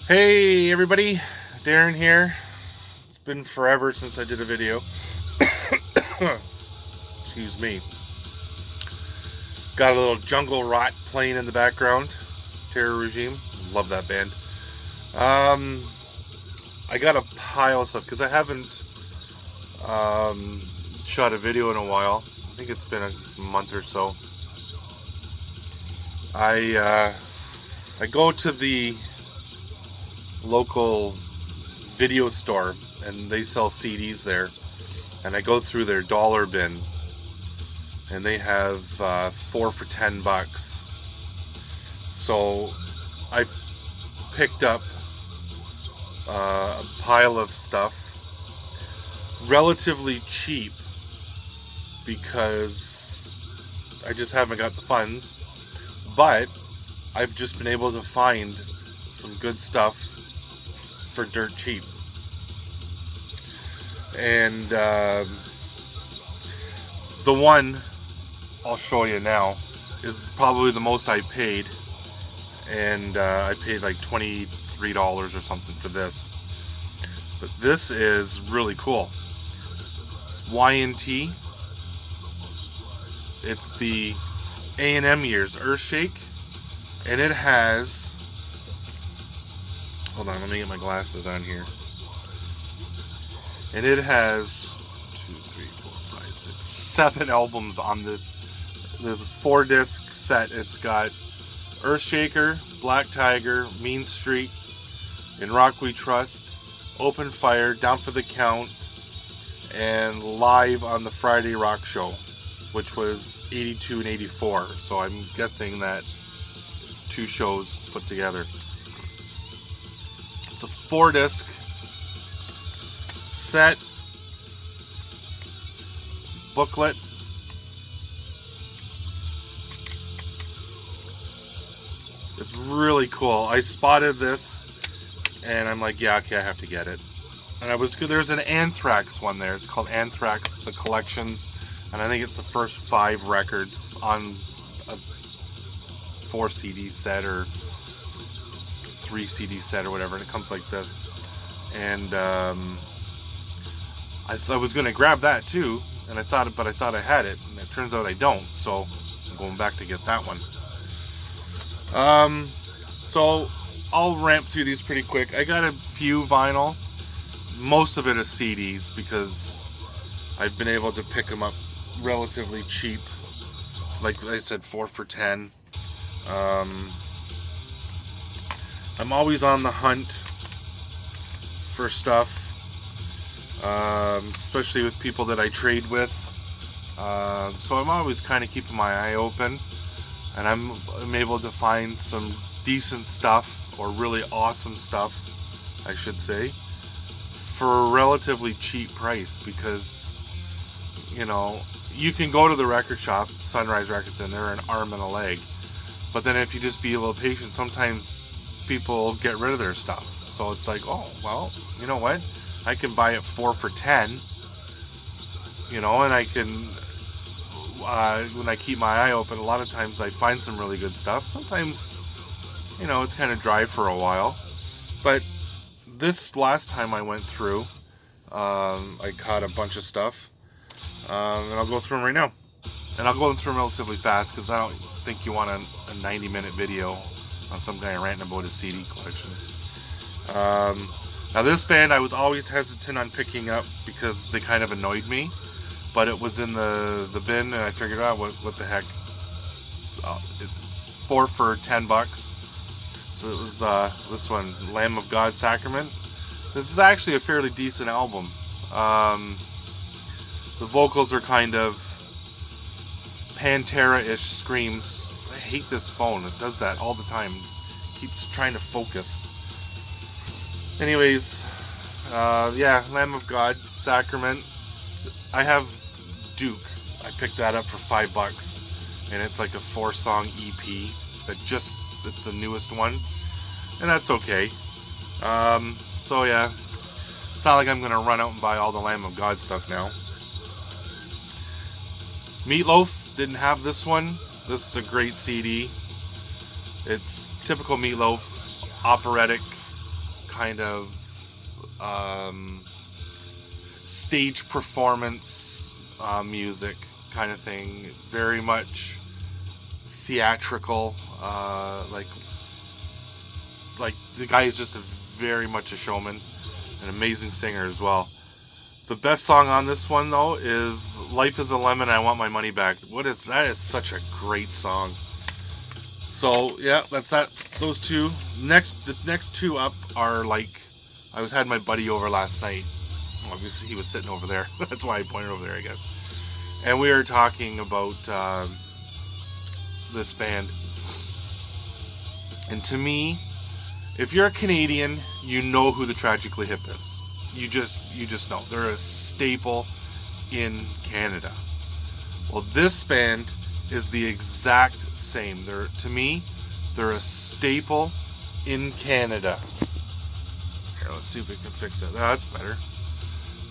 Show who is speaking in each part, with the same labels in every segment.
Speaker 1: Hey everybody, Darren here. It's been forever since I did a video. Excuse me. Got a little Jungle Rot playing in the background. Terror Regime. Love that band. I got a pile of stuff because I haven't shot a video in a while. I think it's been a month or so. I go to the local video store and they sell CDs there, and I go through their dollar bin and they have 4 for $10. So I picked up a pile of stuff relatively cheap because I just haven't got the funds, but I've just been able to find some good stuff for dirt cheap. And the one I'll show you now is probably the most I paid, and I paid like $23 or something for this. But this is really cool. It's Y&T. It's the A&M Years Earthshake, and it has, hold on, let me get my glasses on here. And it has 2, 3, 4, 5, 6, 7 albums on this. There's a 4-disc set. It's got Earthshaker, Black Tiger, Mean Streak, In Rock We Trust, Open Fire, Down for the Count, and Live on the Friday Rock Show, which was 82 and 84. So I'm guessing that it's 2 shows put together. It's a 4-disc set, booklet. It's really cool. I spotted this and I'm like, yeah, okay, I have to get it. And there's an Anthrax one there. It's called Anthrax The Collections, and I think it's the first 5 records on a 4 CD set or 3 CD set or whatever, and it comes like this. And I was gonna grab that too, and I thought I had it, and it turns out I don't. So I'm going back to get that one. So I'll ramp through these pretty quick. I got a few vinyl. Most of it is CDs because I've been able to pick them up relatively cheap. Like I said, 4 for $10. I'm always on the hunt for stuff, especially with people that I trade with. So I'm always kind of keeping my eye open, and I'm able to find some decent stuff, or really awesome stuff, I should say, for a relatively cheap price. Because, you know, you can go to the record shop, Sunrise Records, and they're an arm and a leg. But then if you just be a little patient, sometimes people get rid of their stuff. So it's like, oh, well, you know what? I can buy it 4 for $10, you know, and I can, when I keep my eye open, a lot of times I find some really good stuff. Sometimes, you know, it's kind of dry for a while. But this last time I went through, I caught a bunch of stuff, and I'll go through them right now. And I'll go through them relatively fast because I don't think you want a 90-minute video on some guy ranting about his CD collection. Now this band I was always hesitant on picking up because they kind of annoyed me, but it was in the bin, and I figured out what the heck. It's 4 for $10. So it was this one, Lamb of God Sacrament. This is actually a fairly decent album. The vocals are kind of Pantera-ish screams. I hate this phone. It does that all the time. It keeps trying to focus. Anyways, yeah, Lamb of God Sacrament. I have Duke. I picked that up for $5, and it's like a 4-song EP it's the newest one, and that's okay. So yeah, it's not like I'm gonna run out and buy all the Lamb of God stuff now. Meatloaf didn't have this one. This is a great CD. It's typical Meatloaf, operatic, kind of stage performance music kind of thing. Very much theatrical. Like the guy is just very much a showman, an amazing singer as well. The best song on this one though is "Life Is a Lemon, I Want My Money Back." That is such a great song. So yeah, that's that. Those two. The next two up are like, I had my buddy over last night. Obviously he was sitting over there. That's why I pointed over there, I guess. And we were talking about this band. And to me, if you're a Canadian, you know who the Tragically Hip is. You just know. They're a staple in Canada. Well, this band is the exact same. To me, they're a staple in Canada. Here, let's see if we can fix it. That's better.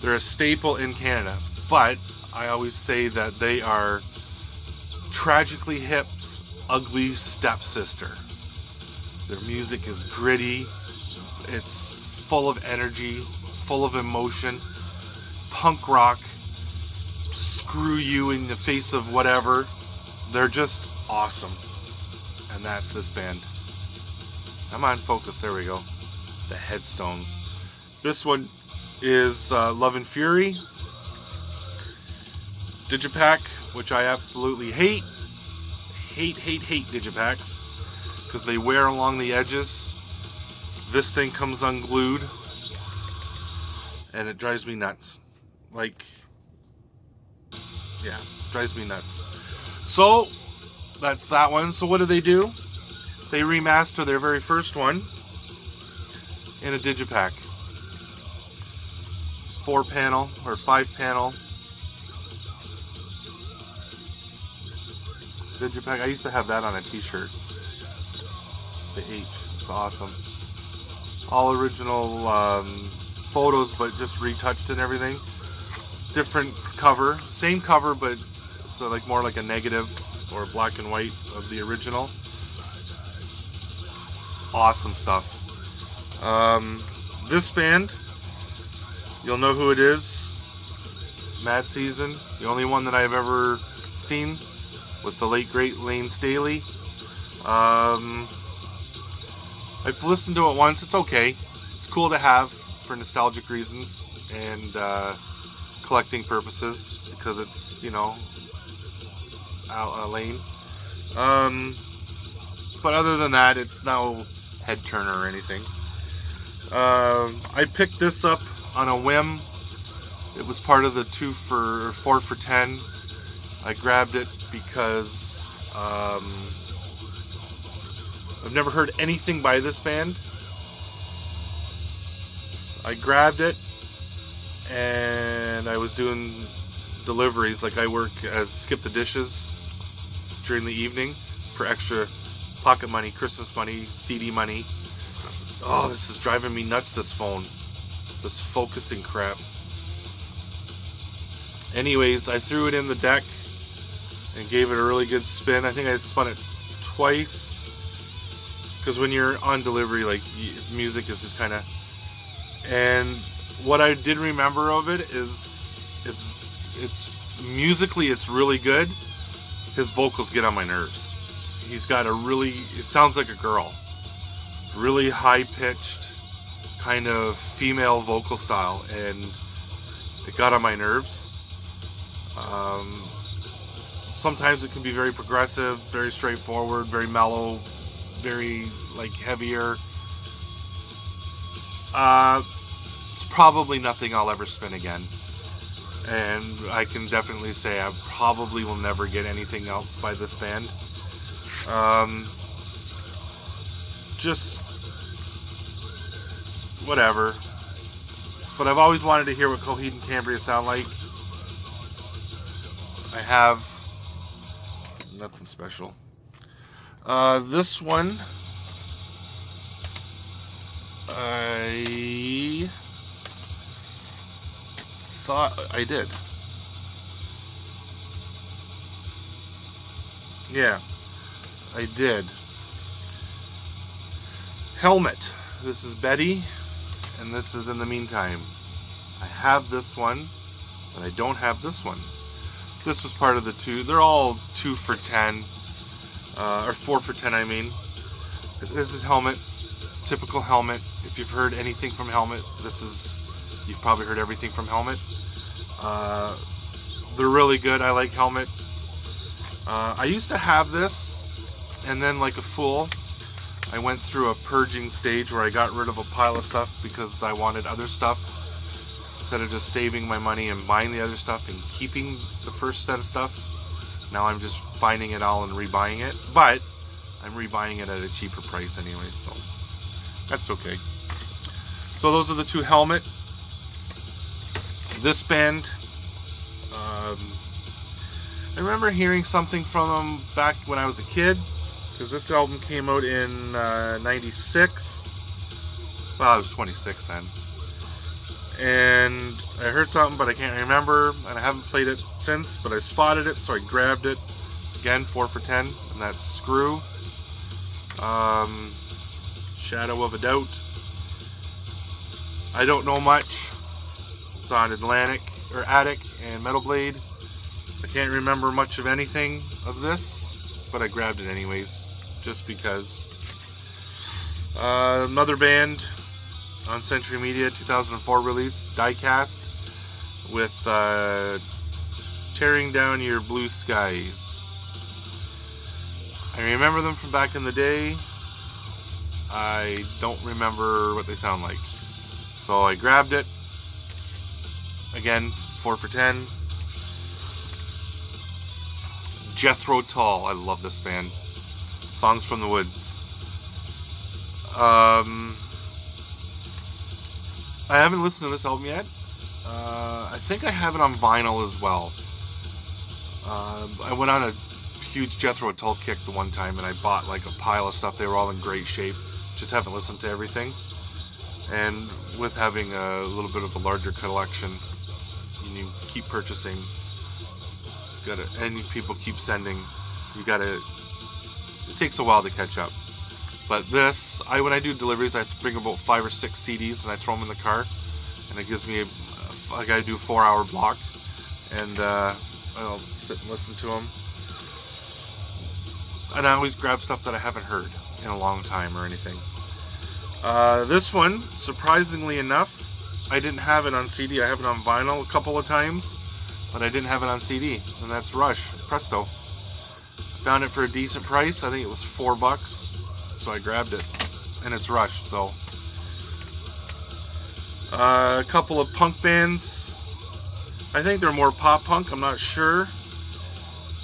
Speaker 1: They're a staple in Canada, but I always say that they are Tragically Hip's ugly stepsister. Their music is gritty. It's full of energy, full of emotion. Punk rock. Screw you in the face of whatever. They're just awesome. And that's this band. Come on, focus. There we go. The Headstones. This one is Love and Fury. Digipack, which I absolutely hate. Hate Digipacks. Because they wear along the edges. This thing comes unglued. And it drives me nuts. Like, yeah, drives me nuts. So, that's that one. So what do? They remaster their very first one in a Digipack. 4-panel or 5-panel Digipack. I used to have that on a t-shirt. The H. It's awesome. All original photos, but just retouched and everything. Different cover. Same cover, but it's like more like a negative or black and white of the original. Awesome stuff. This band, you'll know who it is. Mad Season, the only one that I've ever seen with the late great Lane Staley. I've listened to it once. It's okay. It's cool to have for nostalgic reasons and collecting purposes because it's, you know, Lane. But other than that, it's no head turner or anything. I picked this up on a whim. It was part of the 4 for 10. I grabbed it because I've never heard anything by this band. I grabbed it and I was doing deliveries. Like I work as Skip the Dishes during the evening for extra pocket money, Christmas money, CD money. Oh, this is driving me nuts, this phone. This focusing crap. Anyways, I threw it in the deck and gave it a really good spin. I think I spun it twice. Because when you're on delivery, like, music is just kind of... And what I did remember of it is it's musically it's really good. His vocals get on my nerves. He's got it sounds like a girl. Really high-pitched, kind of female vocal style, and it got on my nerves. Sometimes it can be very progressive, very straightforward, very mellow, very like heavier. It's probably nothing I'll ever spin again, and I can definitely say I probably will never get anything else by this band. Just whatever. But I've always wanted to hear what Coheed and Cambria sound like. I have nothing special. This one I thought I did. Yeah, I did. Helmet. This is Betty and this is in the meantime. I have this one, but I don't have this one. This was part of the two. They're all 2 for $10, or 4 for $10, I mean. This is Helmet, typical Helmet. If you've heard anything from Helmet, you've probably heard everything from Helmet. They're really good. I like Helmet. I used to have this, and then like a fool, I went through a purging stage where I got rid of a pile of stuff because I wanted other stuff. Instead of just saving my money and buying the other stuff and keeping the first set of stuff, now I'm just finding it all and rebuying it. But I'm rebuying it at a cheaper price anyway, so that's okay. So those are the 2 Helmet. This band, I remember hearing something from them back when I was a kid, because this album came out in 96. Well, I was 26 then. And I heard something, but I can't remember, and I haven't played it since, but I spotted it, so I grabbed it. Again, 4 for $10, and that's Screw. Shadow of a Doubt. I don't know much. It's on Attic and Metal Blade. I can't remember much of anything of this, but I grabbed it anyways, just because. Another band on Century Media, 2004 release, Diecast, with Tearing Down Your Blue Skies. I remember them from back in the day. I don't remember what they sound like. So I grabbed it. Again, 4 for $10. Jethro Tull. I love this band. Songs from the Woods. I haven't listened to this album yet. I think I have it on vinyl as well. I went on a huge Jethro Tull kick the one time, and I bought like a pile of stuff. They were all in great shape. Just haven't listened to everything. And with having a little bit of a larger collection, you keep purchasing. And people keep sending. It takes a while to catch up. But this, when I do deliveries, I bring about 5 or 6 CDs and I throw them in the car, and it gives me I gotta do a 4-hour block, and I'll sit and listen to them. And I always grab stuff that I haven't heard in a long time or anything. This one, surprisingly enough, I didn't have it on CD. I have it on vinyl a couple of times, but I didn't have it on CD, and that's Rush, Presto. I found it for a decent price. I think it was $4, so I grabbed it, and it's Rush. So a couple of punk bands. I think they're more pop punk. I'm not sure.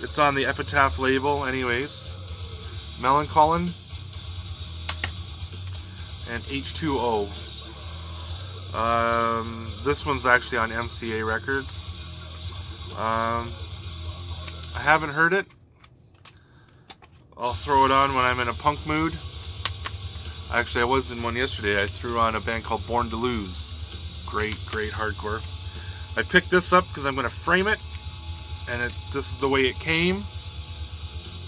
Speaker 1: It's on the Epitaph label, anyways. Melancholy and H2O. This one's actually on MCA Records. I haven't heard it. I'll throw it on when I'm in a punk mood. Actually, I was in one yesterday. I threw on a band called Born to Lose. Great hardcore. I picked this up because I'm going to frame it, and this is the way it came.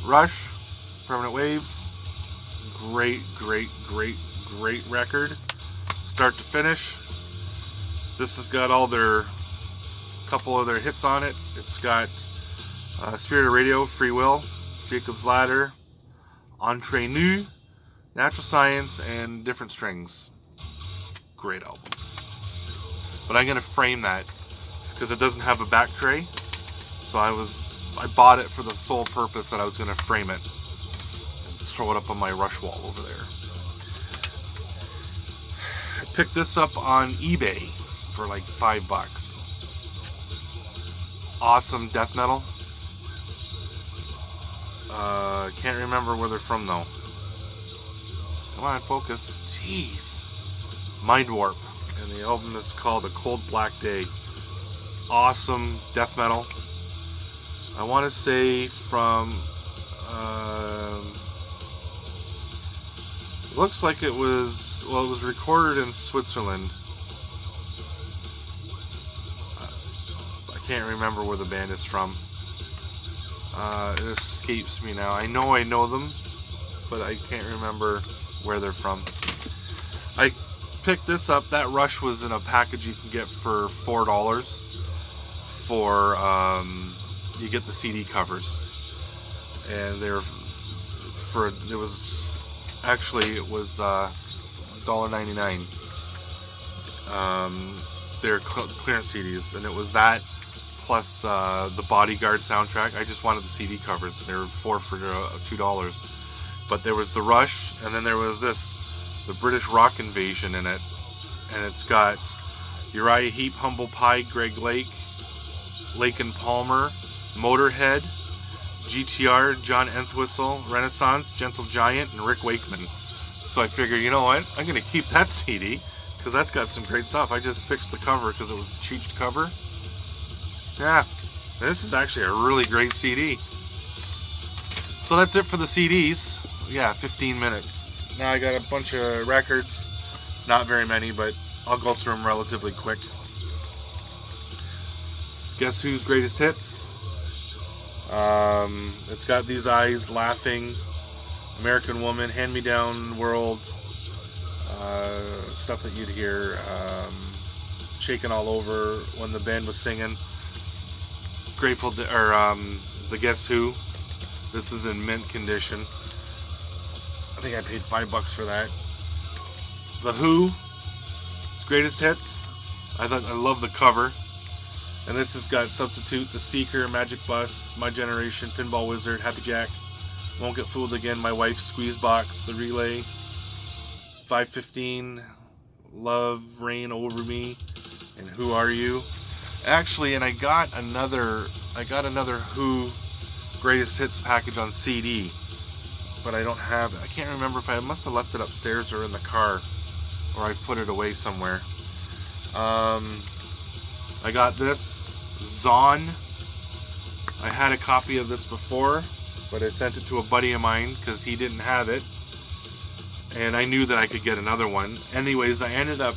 Speaker 1: Rush, Permanent Waves. Great record, start to finish. This has got couple of their hits on it. It's got Spirit of Radio, Free Will, Jacob's Ladder, Entre Nous, Natural Science, and Different Strings. Great album. But I'm gonna frame that because it doesn't have a back tray. So I bought it for the sole purpose that I was gonna frame it and throw it up on my Rush wall over there. I picked this up on eBay for like $5. Awesome death metal. Can't remember where they're from though. Come on, focus. Jeez. Mind Warp. And the album is called A Cold Black Day. Awesome death metal. I want to say from... it looks like it was... Well, it was recorded in Switzerland. I can't remember where the band is from. It escapes me now. I know them, but I can't remember where they're from. I picked this up. That Rush was in a package you can get for $4 for, you get the CD covers. And it was $1.99. They're clearance CDs, and it was that plus the Bodyguard soundtrack. I just wanted the CD covers. They were $4 for $2. But there was the Rush, and then there was the British Rock Invasion in it, and it's got Uriah Heep, Humble Pie, Greg Lake, Lake and Palmer, Motorhead, GTR, John Entwistle, Renaissance, Gentle Giant, and Rick Wakeman. So I figured, you know what, I'm going to keep that CD, because that's got some great stuff. I just fixed the cover because it was a cheaped cover. Yeah, this is actually a really great CD. So that's it for the CDs. Yeah, 15 minutes. Now I got a bunch of records. Not very many, but I'll go through them relatively quick. Guess Who's Greatest Hits? It's got These Eyes, Laughing, American Woman, Hand Me Down World, stuff that you'd hear, Shaking All Over, When the Band Was Singing, Grateful Dead, or the Guess Who. This is in mint condition. I think I paid $5 for that. The Who, Greatest Hits. I love the cover. And this has got Substitute, The Seeker, Magic Bus, My Generation, Pinball Wizard, Happy Jack, Won't Get Fooled Again, My Wife, Squeezebox, The Relay, 515, Love, Rain Over Me, and Who Are You? Actually, and I got another Who Greatest Hits package on CD, but I don't have it. I can't remember if I must have left it upstairs or in the car, or I put it away somewhere. I got this Zon. I had a copy of this before, but I sent it to a buddy of mine because he didn't have it, and I knew that I could get another one. Anyways, I ended up,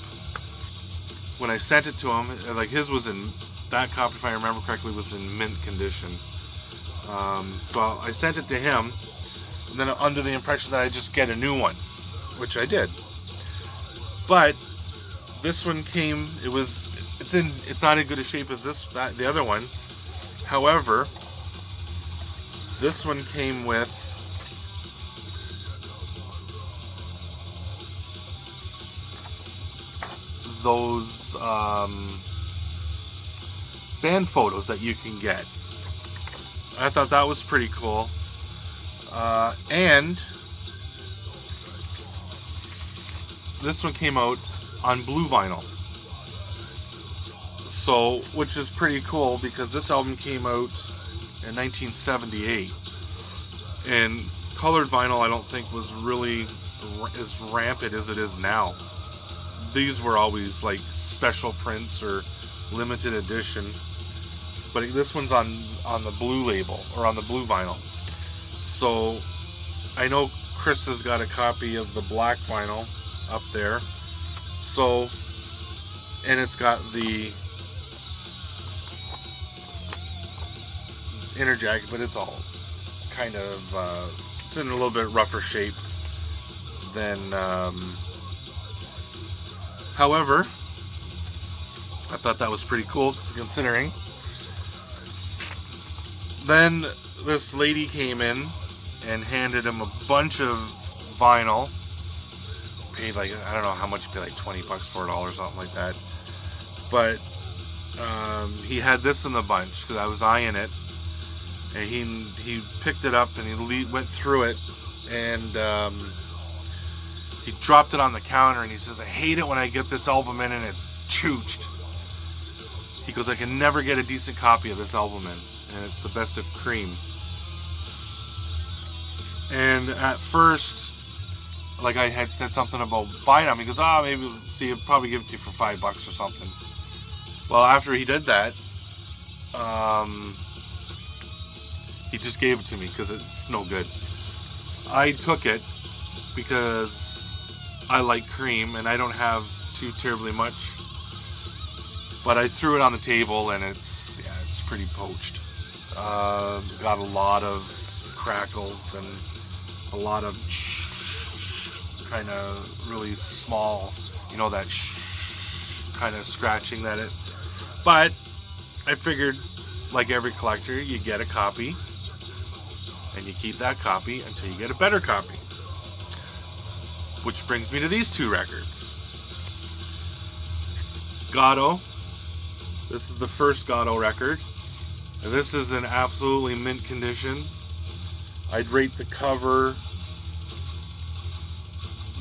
Speaker 1: when I sent it to him, like his was in, that copy, if I remember correctly, was in mint condition. So I sent it to him, and then under the impression that I'd just get a new one, which I did. But this one came, it's not in good a shape as the other one. However, this one came with those band photos that you can get. I thought that was pretty cool. And this one came out on blue vinyl. So, which is pretty cool because this album came out in 1978. And colored vinyl, I don't think was really as rampant as it is now. These were always like special prints or limited edition. But this one's on the blue label, or on the blue vinyl. So, I know Chris has got a copy of the black vinyl up there. So, and it's got the inner jacket, but it's all kind of, it's in a little bit rougher shape than, however, I thought that was pretty cool considering. Then this lady came in and handed him a bunch of vinyl. Paid like, I don't know how much, paid like $20 for it all or something like that. But he had this in the bunch because I was eyeing it, and he picked it up and he went through it, and he dropped it on the counter and he says, I hate it when I get this album in and it's chooched. He goes, I can never get a decent copy of this album in, and it's the best of Cream. And at first, like I had said something about buying them, he goes, maybe, see, he'll probably give it to you for $5 or something. Well, after he did that, he just gave it to me because it's no good. I took it because I like Cream and I don't have too terribly much, but I threw it on the table and it's pretty poached. Got a lot of crackles and a lot of kind of really small you know, that kind of scratching that it. But I figured, like every collector, you get a copy and you keep that copy until you get a better copy. Which brings me to these two records. Gatto. This is the first Gatto record. And this is in absolutely mint condition. I'd rate the cover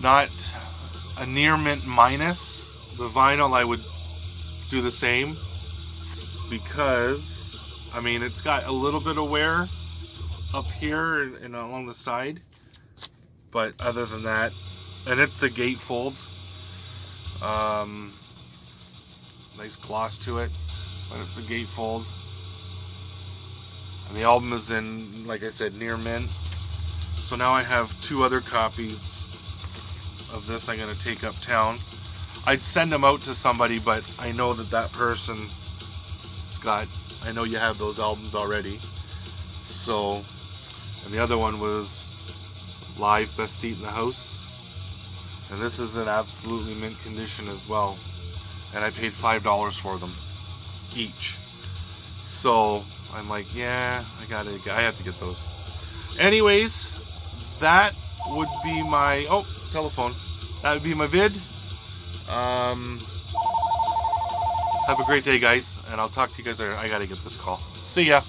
Speaker 1: not a near mint minus. The vinyl I would do the same, because I mean it's got a little bit of wear up here and along the side, but other than that, and it's the gatefold. Nice gloss to it, but it's a gatefold. And the album is in, like I said, near mint. So now I have two other copies of this I'm going to take uptown. I'd send them out to somebody, but I know that person, Scott, I know you have those albums already. So, and the other one was Live Best Seat in the House. And this is in absolutely mint condition as well. And I paid $5 for them each. So I'm like, yeah, I have to get those. Anyways, that would be my, oh, telephone. That would be my vid. Have a great day, guys, and I'll talk to you guys later. I gotta get this call. See ya.